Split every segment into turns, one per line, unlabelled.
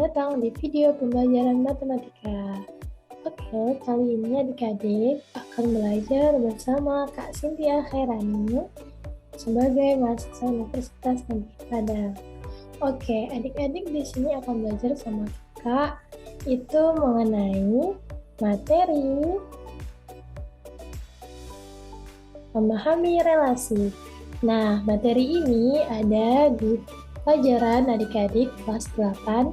datang di video pembelajaran matematika. Oke, kali ini adik-adik akan belajar bersama Kak Cynthia Khairani sebagai mahasiswa Universitas Negeri Padang. Oke, adik-adik di sini akan belajar sama Kak itu mengenai materi memahami relasi. Nah, materi ini ada di pelajaran adik-adik kelas 8,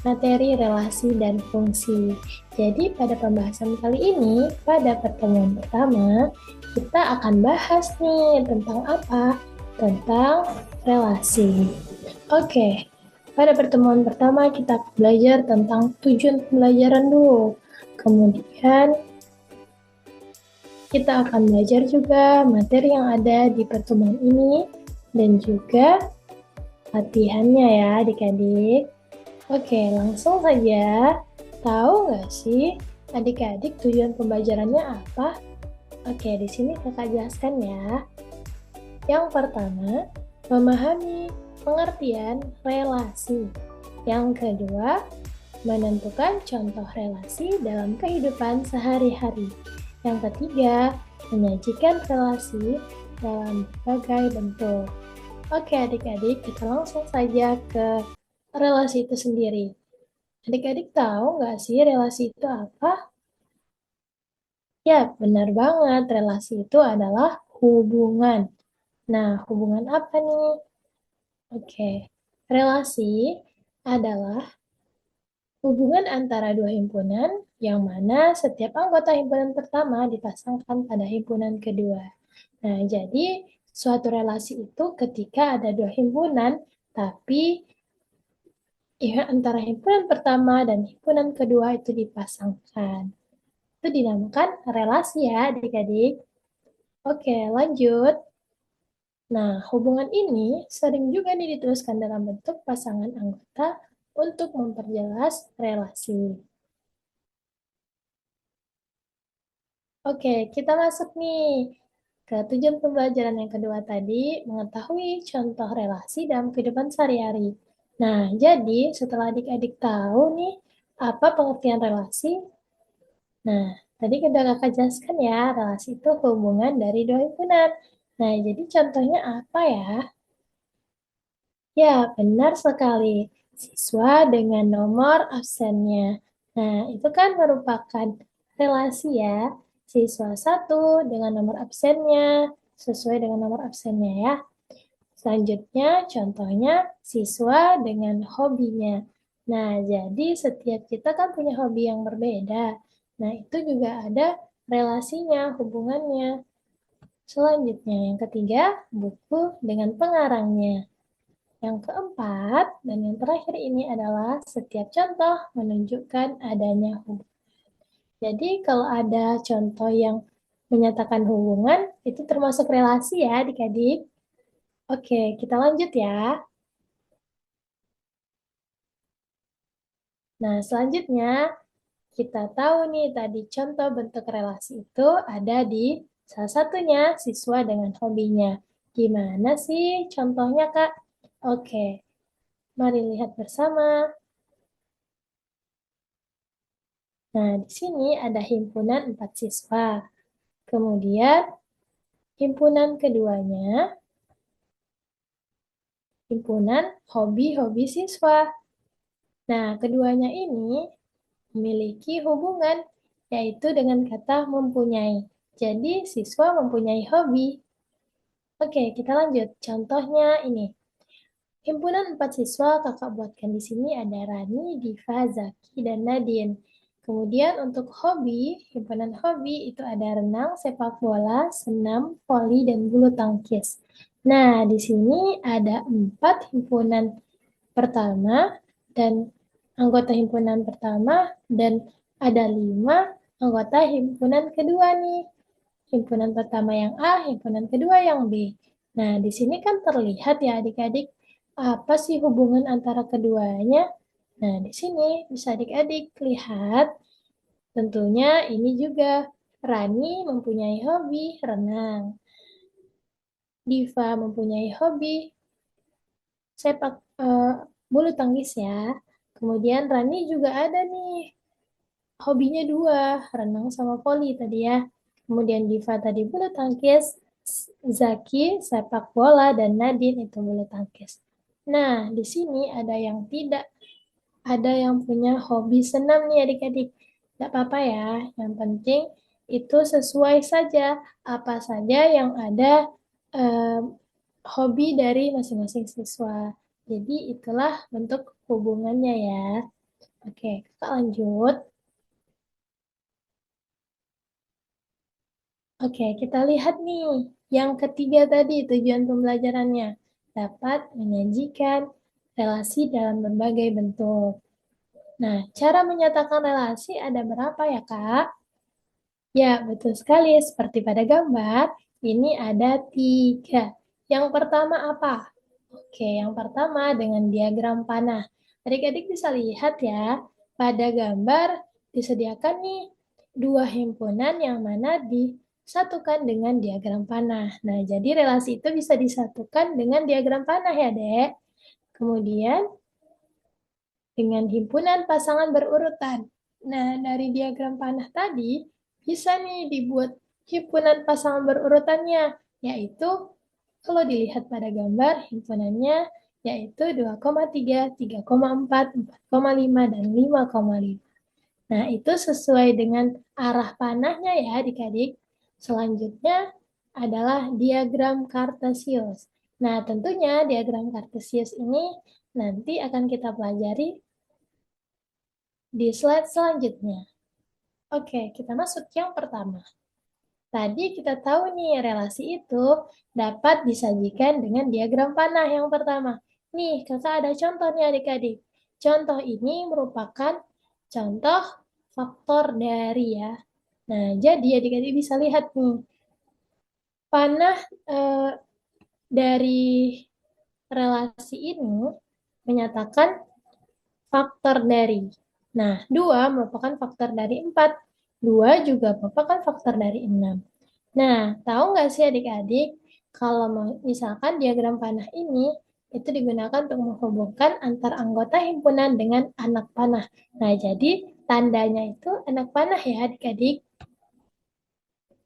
materi relasi dan fungsi. Jadi pada pembahasan kali ini, pada pertemuan pertama, kita akan bahas nih tentang apa? Tentang relasi. Oke, pada pertemuan pertama kita belajar tentang tujuan pembelajaran dulu. Kemudian kita akan belajar juga materi yang ada di pertemuan ini dan juga latihannya ya adik-adik. Oke, langsung saja. Tahu nggak sih adik-adik tujuan pembelajarannya apa? Oke, di sini kakak jelaskan ya. Yang pertama, memahami pengertian relasi. Yang kedua, menentukan contoh relasi dalam kehidupan sehari-hari. Yang ketiga, menyajikan relasi dalam berbagai bentuk. Oke adik-adik, kita langsung saja ke relasi itu sendiri. Adik-adik tahu nggak sih relasi itu apa? Ya, benar banget. Relasi itu adalah hubungan. Nah, hubungan apa nih? Oke, relasi adalah hubungan antara dua himpunan yang mana setiap anggota himpunan pertama dipasangkan pada himpunan kedua. Nah, jadi suatu relasi itu ketika ada dua himpunan, tapi antara himpunan pertama dan himpunan kedua itu dipasangkan. Itu dinamakan relasi ya adik-adik. Oke, lanjut. Nah, hubungan ini sering juga dituliskan dalam bentuk pasangan anggota untuk memperjelas relasi. Oke, kita masuk nih ke tujuan pembelajaran yang kedua tadi, mengetahui contoh relasi dalam kehidupan sehari-hari. Nah, jadi setelah adik-adik tahu nih, apa pengertian relasi? Nah, tadi kita kakak jelaskan ya, relasi itu hubungan dari dua himpunan. Nah, jadi contohnya apa ya? Ya, benar sekali. Siswa dengan nomor absennya. Nah, itu kan merupakan relasi ya. Siswa satu dengan nomor absennya, sesuai dengan nomor absennya ya. Selanjutnya, contohnya siswa dengan hobinya. Nah, jadi setiap kita kan punya hobi yang berbeda. Nah, itu juga ada relasinya, hubungannya. Selanjutnya, yang ketiga, buku dengan pengarangnya. Yang keempat, dan yang terakhir ini adalah setiap contoh menunjukkan adanya hubungan. Jadi kalau ada contoh yang menyatakan hubungan, itu termasuk relasi ya adik-adik. Oke, kita lanjut ya. Nah, selanjutnya kita tahu nih tadi contoh bentuk relasi itu ada di salah satunya siswa dengan hobinya. Gimana sih contohnya, Kak? Oke, mari lihat bersama. Nah, di sini ada himpunan 4 siswa. Kemudian, himpunan keduanya, himpunan hobi-hobi siswa. Nah, keduanya ini memiliki hubungan, yaitu dengan kata mempunyai. Jadi, siswa mempunyai hobi. Oke, kita lanjut. Contohnya ini. Himpunan 4 siswa kakak buatkan di sini ada Rani, Diva, Zaki, dan Nadine. Kemudian untuk hobi, himpunan hobi itu ada renang, sepak bola, senam, voli, dan bulu tangkis. Nah, di sini ada 4 himpunan pertama dan anggota himpunan pertama dan ada 5 anggota himpunan kedua nih. Himpunan pertama yang A, himpunan kedua yang B. Nah, di sini kan terlihat ya adik-adik apa sih hubungan antara keduanya? Nah, di sini bisa adik-adik lihat. Tentunya ini juga Rani mempunyai hobi renang. Diva mempunyai hobi sepak bulu tangkis ya. Kemudian Rani juga ada nih, hobinya dua, renang sama voli tadi ya. Kemudian Diva tadi bulu tangkis, Zaki sepak bola, dan Nadine itu bulu tangkis. Nah, di sini ada yang tidak, ada yang punya hobi senam nih adik-adik. Tidak apa-apa ya, yang penting itu sesuai saja apa saja yang ada eh, hobi dari masing-masing siswa. Jadi itulah bentuk hubungannya ya. Oke, kita lanjut. Oke, kita lihat nih. Yang ketiga tadi tujuan pembelajarannya. Dapat menyajikan relasi dalam berbagai bentuk. Nah, cara menyatakan relasi ada berapa ya, Kak? Ya, betul sekali. Seperti pada gambar, ini ada tiga. Yang pertama apa? Oke, yang pertama dengan diagram panah. Adik-adik bisa lihat ya, pada gambar disediakan nih dua himpunan yang mana disatukan dengan diagram panah. Nah, jadi relasi itu bisa disatukan dengan diagram panah ya, Dek. Kemudian dengan himpunan pasangan berurutan. Nah, dari diagram panah tadi bisa nih dibuat himpunan pasangan berurutannya, yaitu kalau dilihat pada gambar himpunannya yaitu 2,3, 3,4, 4,5, dan 5,5. Nah, itu sesuai dengan arah panahnya ya adik-adik. Selanjutnya adalah diagram Kartesius. Nah, tentunya diagram Kartesius ini nanti akan kita pelajari di slide selanjutnya. Oke, kita masuk yang pertama. Tadi kita tahu nih, relasi itu dapat disajikan dengan diagram panah yang pertama. Nih, kakak ada contoh nih adik-adik. Contoh ini merupakan contoh faktor dari ya. Nah, jadi adik-adik bisa lihat nih, panah dari relasi ini menyatakan faktor dari. Nah, 2 merupakan faktor dari 4. 2 juga merupakan faktor dari 6. Nah, tahu nggak sih adik-adik, kalau misalkan diagram panah ini, itu digunakan untuk menghubungkan antar anggota himpunan dengan anak panah. Nah, jadi tandanya itu anak panah ya adik-adik.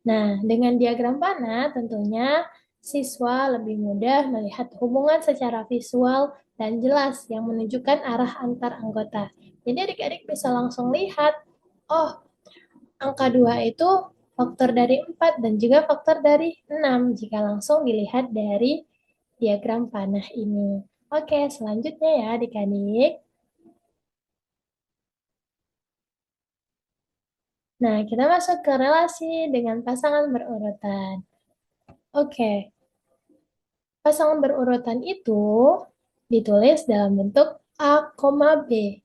Nah, dengan diagram panah tentunya siswa lebih mudah melihat hubungan secara visual dan jelas yang menunjukkan arah antar anggota. Jadi adik-adik bisa langsung lihat, oh angka 2 itu faktor dari 4 dan juga faktor dari 6 jika langsung dilihat dari diagram panah ini. Oke, selanjutnya ya adik-adik. Nah, kita masuk ke relasi dengan pasangan berurutan. Oke, pasangan berurutan itu ditulis dalam bentuk A, B,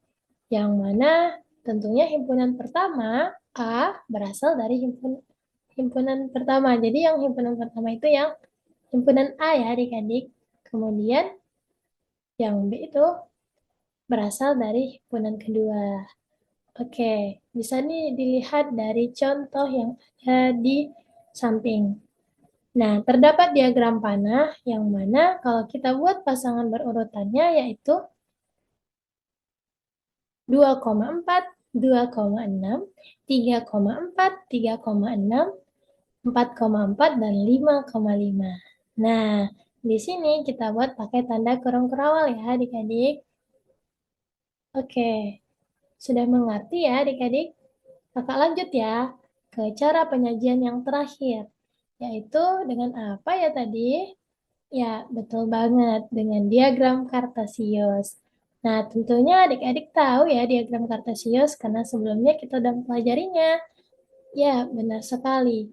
yang mana tentunya himpunan pertama A berasal dari himpunan pertama. Jadi yang himpunan pertama itu yang himpunan A ya adik-adik. Kemudian yang B itu berasal dari himpunan kedua. Oke, bisa nih dilihat dari contoh yang ada di samping. Nah, terdapat diagram panah yang mana kalau kita buat pasangan berurutannya yaitu 2,4, 2,6, 3,4, 3,6, 4,4, dan 5,5. Nah, di sini kita buat pakai tanda kurung kerawal ya adik-adik. Oke, sudah mengerti ya adik-adik? Kakak lanjut ya ke cara penyajian yang terakhir, yaitu dengan apa ya tadi? Ya, betul banget, dengan diagram Kartesius. Nah, tentunya adik-adik tahu ya diagram Kartesius karena sebelumnya kita udah mempelajarinya. Ya, benar sekali.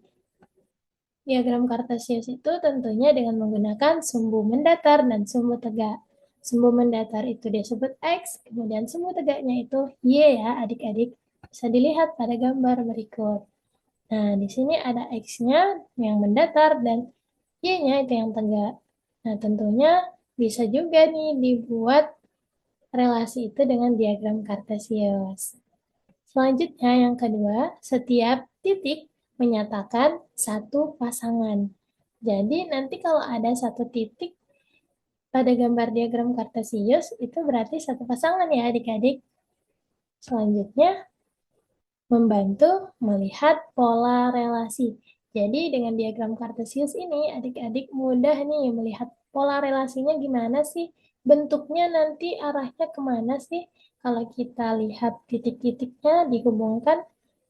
Diagram Kartesius itu tentunya dengan menggunakan sumbu mendatar dan sumbu tegak. Sumbu mendatar itu disebut X, kemudian sumbu tegaknya itu Y ya adik-adik. Bisa dilihat pada gambar berikut. Nah, di sini ada X-nya yang mendatar dan Y-nya itu yang tegak. Nah, tentunya bisa juga nih dibuat relasi itu dengan diagram Kartesius. Selanjutnya yang kedua, setiap titik menyatakan satu pasangan. Jadi nanti kalau ada satu titik pada gambar diagram Kartesius, itu berarti satu pasangan ya adik-adik. Selanjutnya, membantu melihat pola relasi. Jadi dengan diagram Kartesius ini, adik-adik mudah nih melihat pola relasinya gimana sih? Bentuknya nanti arahnya kemana sih? Kalau kita lihat titik-titiknya dihubungkan,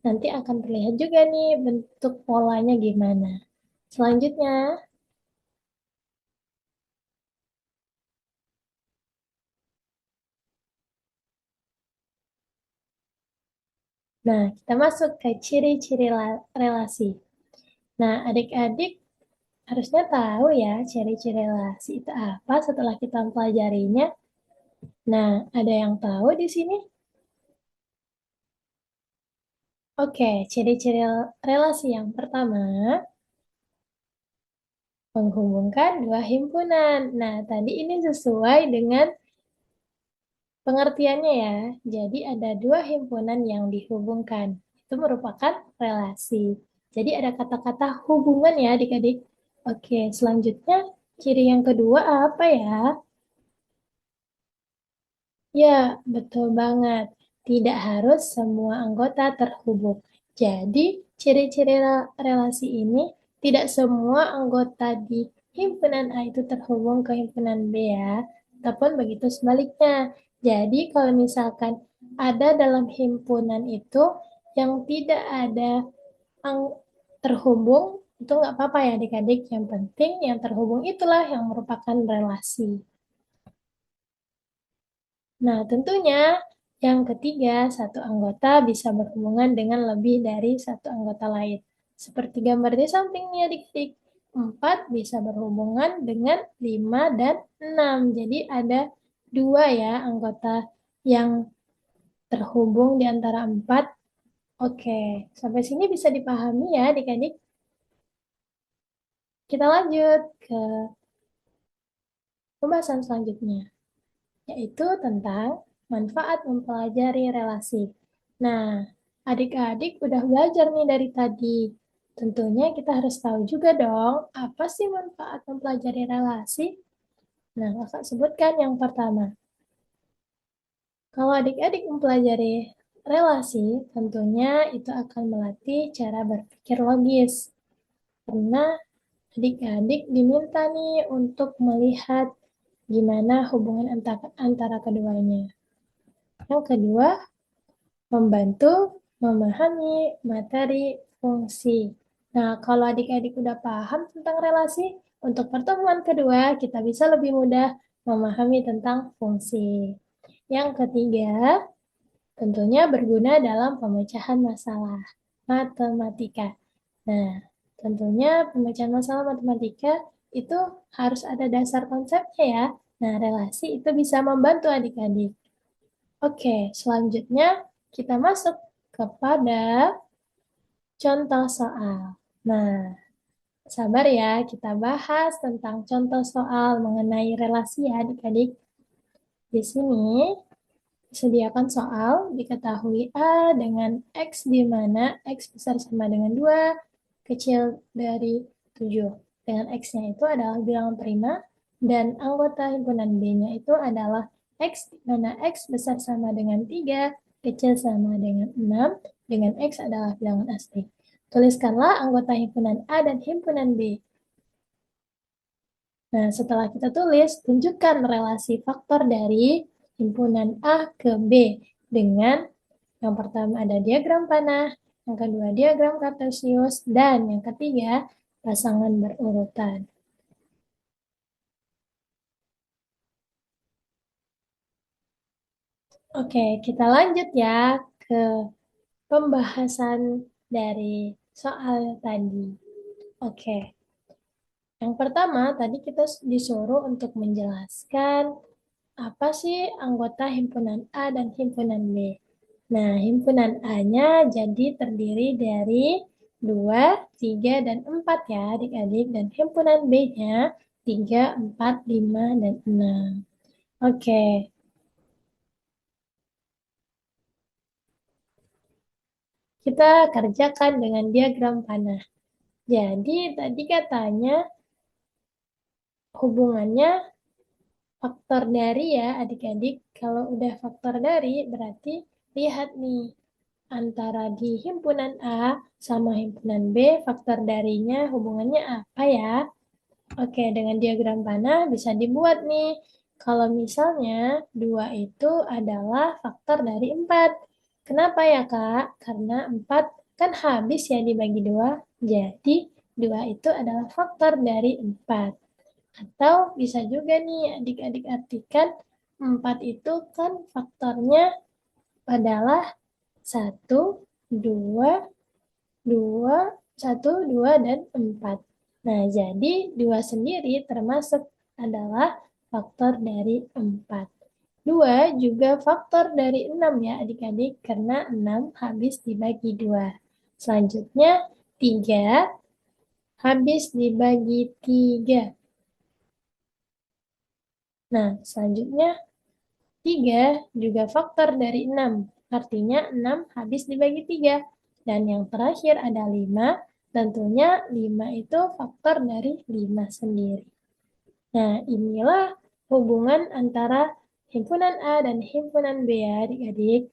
nanti akan terlihat juga nih bentuk polanya gimana. Selanjutnya, nah kita masuk ke ciri-ciri relasi. Nah, adik-adik harusnya tahu ya ciri-ciri relasi itu apa setelah kita mempelajarinya. Nah, ada yang tahu di sini? Oke, ciri-ciri relasi yang pertama, menghubungkan dua himpunan. Nah, tadi ini sesuai dengan pengertiannya ya. Jadi ada dua himpunan yang dihubungkan. Itu merupakan relasi. Jadi ada kata-kata hubungan ya adik-adik. Oke, selanjutnya ciri yang kedua apa ya? Ya, betul banget. Tidak harus semua anggota terhubung. Jadi, ciri-ciri relasi ini tidak semua anggota di himpunan A itu terhubung ke himpunan B ya. Ataupun begitu sebaliknya. Jadi, kalau misalkan ada dalam himpunan itu yang tidak ada terhubung, itu nggak apa-apa ya adik-adik. Yang penting yang terhubung itulah yang merupakan relasi. Nah, tentunya yang ketiga, satu anggota bisa berhubungan dengan lebih dari satu anggota lain. Seperti gambar di samping nih adik-adik. 4 bisa berhubungan dengan 5 dan 6. Jadi ada dua ya anggota yang terhubung di antara 4. Oke, sampai sini bisa dipahami ya adik-adik. Kita lanjut ke pembahasan selanjutnya, yaitu tentang manfaat mempelajari relasi. Nah, adik-adik udah belajar nih dari tadi. Tentunya kita harus tahu juga dong, apa sih manfaat mempelajari relasi? Nah, kakak sebutkan yang pertama. Kalau adik-adik mempelajari relasi, tentunya itu akan melatih cara berpikir logis. Karena adik-adik diminta nih untuk melihat gimana hubungan antara keduanya. Yang kedua, membantu memahami materi fungsi. Nah, kalau adik-adik udah paham tentang relasi, untuk pertemuan kedua kita bisa lebih mudah memahami tentang fungsi. Yang ketiga, tentunya berguna dalam pemecahan masalah matematika. Nah, tentunya pemecahan masalah matematika itu harus ada dasar konsepnya ya. Nah, relasi itu bisa membantu adik-adik. Oke, selanjutnya kita masuk kepada contoh soal. Nah, sabar ya, kita bahas tentang contoh soal mengenai relasi ya adik-adik. Di sini disediakan soal, diketahui A dengan X di mana X besar sama dengan 2, kecil dari 7. Dengan X-nya itu adalah bilangan prima, dan anggota himpunan B-nya itu adalah X di mana X besar sama dengan 3, kecil sama dengan 6, dengan X adalah bilangan asli. Tuliskanlah anggota himpunan A dan himpunan B. Nah, setelah kita tulis, tunjukkan relasi faktor dari himpunan A ke B dengan yang pertama ada diagram panah, yang kedua diagram Kartesius, dan yang ketiga pasangan berurutan. Oke, kita lanjut ya ke pembahasan dari soal tadi. Oke, yang pertama tadi kita disuruh untuk menjelaskan apa sih anggota himpunan A dan himpunan B. Nah, himpunan A-nya jadi terdiri dari 2, 3, dan 4 ya adik-adik. Dan himpunan B-nya 3, 4, 5, dan 6. Oke, kita kerjakan dengan diagram panah. Jadi tadi katanya hubungannya faktor dari ya adik-adik. Kalau udah faktor dari berarti lihat nih, antara di himpunan A sama himpunan B, faktor darinya hubungannya apa ya? Oke, dengan diagram panah bisa dibuat nih. Kalau misalnya 2 itu adalah faktor dari 4. Kenapa ya, Kak? Karena 4 kan habis ya dibagi 2. Jadi 2 itu adalah faktor dari 4. Atau bisa juga nih adik-adik artikan 4 itu kan faktornya adalah 1, 2, 2, 1, 2, dan 4. Nah, jadi 2 sendiri termasuk adalah faktor dari 4. 2 juga faktor dari 6 ya adik-adik, karena 6 habis dibagi 2. Selanjutnya 3 habis dibagi 3. Nah, selanjutnya 3 juga faktor dari 6. Artinya 6 habis dibagi 3. Dan yang terakhir ada 5. Tentunya 5 itu faktor dari 5 sendiri. Nah, inilah hubungan antara himpunan A dan himpunan B ya adik-adik.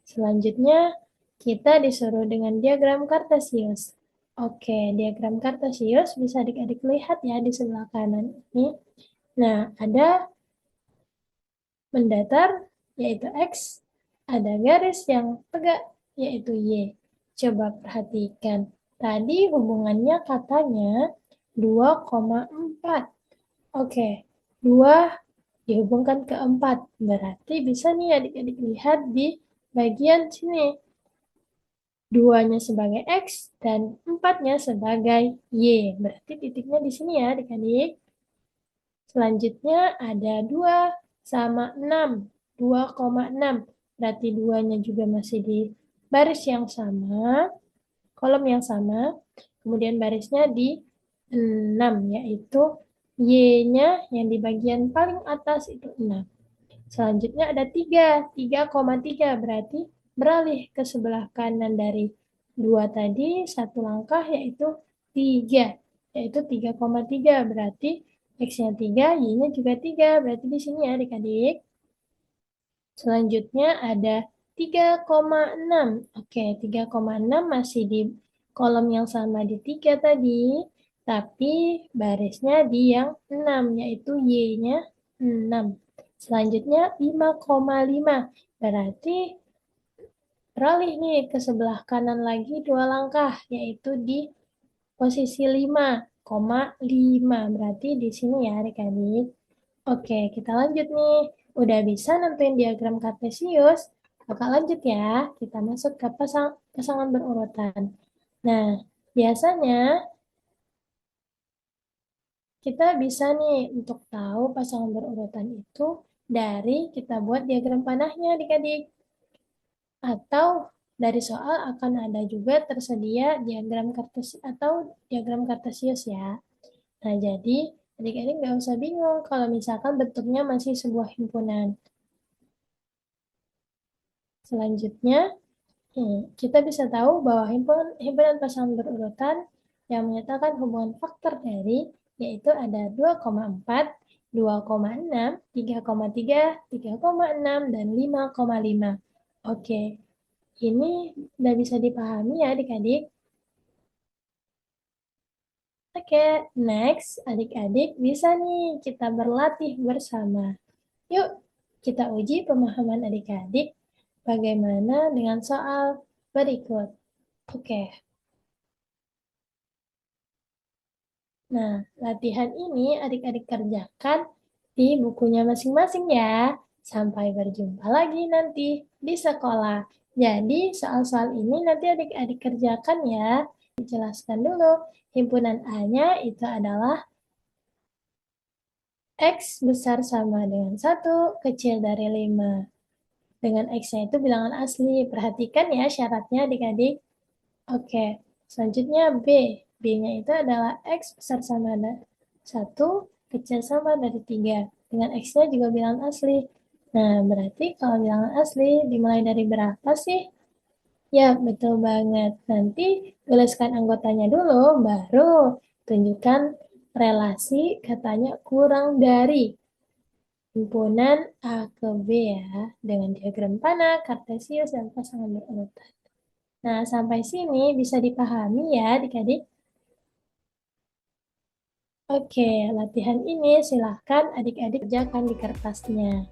Selanjutnya, kita disuruh dengan diagram Kartesius. Oke, diagram Kartesius bisa adik-adik lihat ya di sebelah kanan ini. Nah, ada mendatar, yaitu X, ada garis yang tegak, yaitu Y. Coba perhatikan, tadi hubungannya katanya 2,4. Oke, 2 dihubungkan ke 4. Berarti bisa nih adik-adik lihat di bagian sini. 2-nya sebagai X dan 4-nya sebagai Y. Berarti titiknya di sini ya adik-adik. Selanjutnya ada 2 sama 6, 2,6. Berarti 2-nya juga masih di baris yang sama, kolom yang sama. Kemudian barisnya di 6, yaitu Y-nya yang di bagian paling atas itu 6. Selanjutnya ada 3, 3,3. Berarti beralih ke sebelah kanan dari 2 tadi, satu langkah yaitu 3. Yaitu 3,3. Berarti X-nya 3, Y-nya juga 3. Berarti di sini ya adik-adik. Selanjutnya ada 3,6. Oke, 3,6 masih di kolom yang sama di 3 tadi. Tapi barisnya di yang 6, yaitu Y-nya 6. Selanjutnya 5,5. Berarti beralih nih ke sebelah kanan lagi 2 langkah, yaitu di posisi 5,5. Berarti di sini ya adik-adik. Oke, kita lanjut nih. Udah bisa nentuin diagram Kartesius. Kakak lanjut ya. Kita masuk ke pasangan berurutan. Nah, biasanya kita bisa nih untuk tahu pasangan berurutan itu dari kita buat diagram panahnya adik-adik. Atau dari soal akan ada juga tersedia diagram Kartesius atau diagram Kartesius ya. Nah, jadi adik-adik nggak usah bingung kalau misalkan bentuknya masih sebuah himpunan. Selanjutnya, kita bisa tahu bahwa himpunan pasangan berurutan yang menyatakan hubungan faktor dari yaitu ada 2,4, 2,6, 3,3, 3,6, dan 5,5. Oke, ini udah bisa dipahami ya adik-adik. Oke, next adik-adik bisa nih kita berlatih bersama. Yuk, kita uji pemahaman adik-adik bagaimana dengan soal berikut. Oke, nah latihan ini adik-adik kerjakan di bukunya masing-masing ya. Sampai berjumpa lagi nanti di sekolah. Jadi soal-soal ini nanti adik-adik kerjakan ya. Dijelaskan dulu, himpunan A-nya itu adalah X besar sama dengan 1 kecil dari 5. Dengan X-nya itu bilangan asli. Perhatikan ya syaratnya adik-adik. Oke, selanjutnya B. B-nya itu adalah X besar sama dengan 1 kecil sama dari 3. Dengan X-nya juga bilangan asli. Nah, berarti kalau bilangan asli dimulai dari berapa sih? Ya, betul banget. Nanti tuliskan anggotanya dulu, baru tunjukkan relasi katanya kurang dari. himpunan A ke B ya, dengan diagram panah, kartesius, dan pasangan berurutan. Nah, sampai sini bisa dipahami ya adik-adik? Oke, latihan ini silahkan adik-adik kerjakan di kertasnya.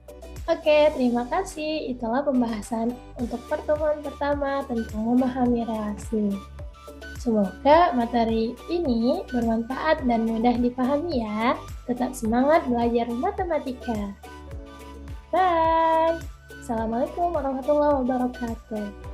Oke, terima kasih. Itulah pembahasan untuk pertemuan pertama tentang memahami relasi. Semoga materi ini bermanfaat dan mudah dipahami ya. Tetap semangat belajar matematika. Bye. Assalamualaikum warahmatullahi wabarakatuh.